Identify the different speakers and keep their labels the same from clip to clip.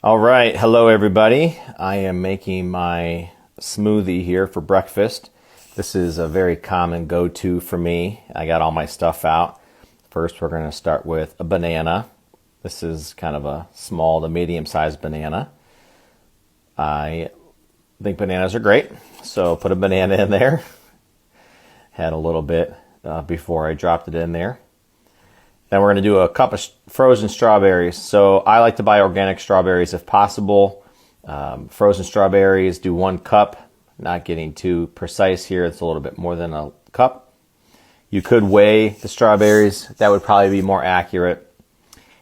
Speaker 1: All right, hello everybody. I am making my smoothie here for breakfast. This is a very common go-to for me. I got all my stuff out. First, we're going to start with a banana. This is kind of a small to medium-sized banana. I think bananas are great, so put a banana in there. Had a little bit before I dropped it in there. Then we're going to do a cup of frozen strawberries. So I like to buy organic strawberries if possible. Frozen strawberries, do 1 cup. Not getting too precise here. It's a little bit more than a cup. You could weigh the strawberries. That would probably be more accurate.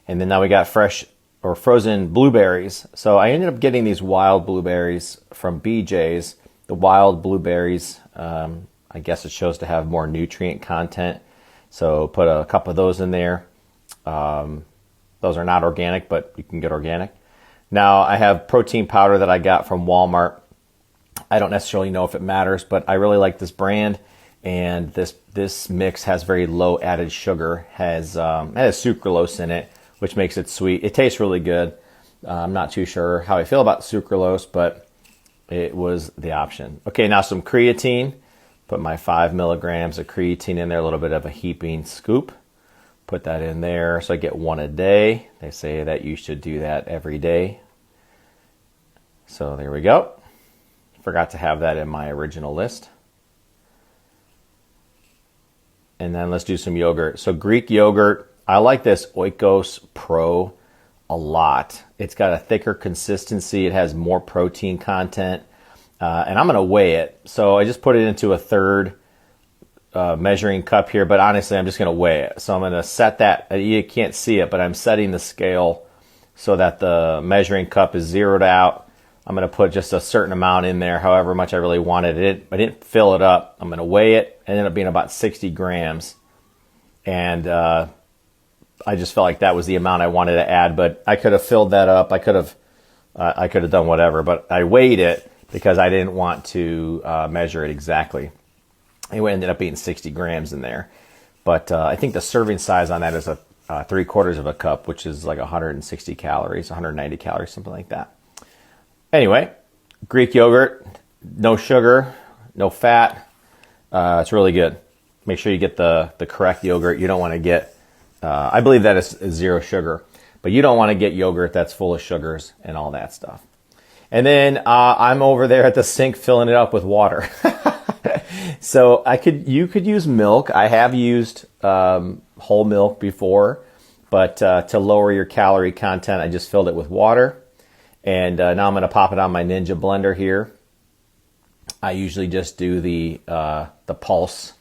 Speaker 1: And then now we got fresh or frozen blueberries. So I ended up getting these wild blueberries from BJ's. The wild blueberries, I guess it shows to have more nutrient content. So put a cup of those in there. Those are not organic, but you can get organic. Now I have protein powder that I got from Walmart. I don't necessarily know if it matters, but I really like this brand. And this mix has very low added sugar. It has sucralose in it, which makes it sweet. It tastes really good. I'm not too sure how I feel about sucralose, but it was the option. Okay, now some creatine. Put my 5 milligrams of creatine in there, a little bit of a heaping scoop. Put that in there so I get 1 a day. They say that you should do that every day. So there we go. Forgot to have that in my original list. And then let's do some yogurt. So Greek yogurt, I like this Oikos Pro a lot. It's got a thicker consistency. It has more protein content. And I'm going to weigh it. So I just put it into a 1/3 measuring cup here. But honestly, I'm just going to weigh it. So I'm going to set that. You can't see it, but I'm setting the scale so that the measuring cup is zeroed out. I'm going to put just a certain amount in there, however much I really wanted it. I didn't fill it up. I'm going to weigh it. It ended up being about 60 grams. And I just felt like that was the amount I wanted to add. But I could have filled that up. I could have done whatever. But I weighed it because I didn't want to measure it exactly. Anyway, it ended up being 60 grams in there. But I think the serving size on that is a 3/4 of a cup, which is like 160 calories, 190 calories, something like that. Anyway, Greek yogurt, no sugar, no fat. It's really good. Make sure you get the correct yogurt. You don't want to get, I believe that is 0 sugar, but you don't want to get yogurt that's full of sugars and all that stuff. And then I'm over there at the sink filling it up with water. So you could use milk. I have used whole milk before, but to lower your calorie content, I just filled it with water. And now I'm going to pop it on my Ninja blender here. I usually just do the pulse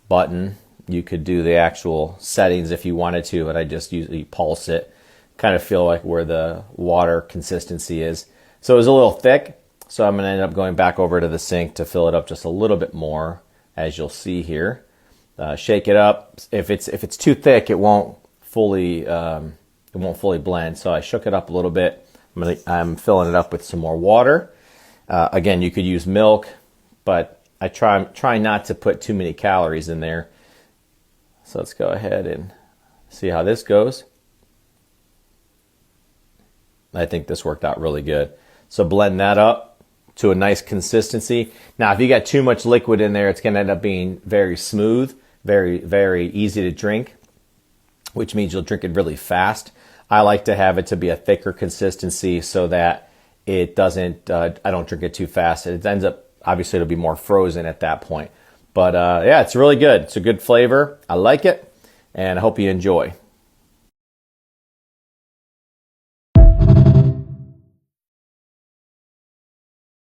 Speaker 1: button. You could do the actual settings if you wanted to, but I just usually pulse it. Kind of feel like where the water consistency is. So it was a little thick, so I'm going to end up going back over to the sink to fill it up just a little bit more, as you'll see here. Shake it up. If it's too thick, it won't fully blend. So I shook it up a little bit. I'm filling it up with some more water. Again, you could use milk, but I try not to put too many calories in there. So let's go ahead and see how this goes. I think this worked out really good. So blend that up to a nice consistency. Now, if you got too much liquid in there, it's going to end up being very smooth, very, very easy to drink, which means you'll drink it really fast. I like to have it to be a thicker consistency so that it doesn't, I don't drink it too fast. It ends up, obviously, it'll be more frozen at that point. But yeah, it's really good. It's a good flavor. I like it, and I hope you enjoy.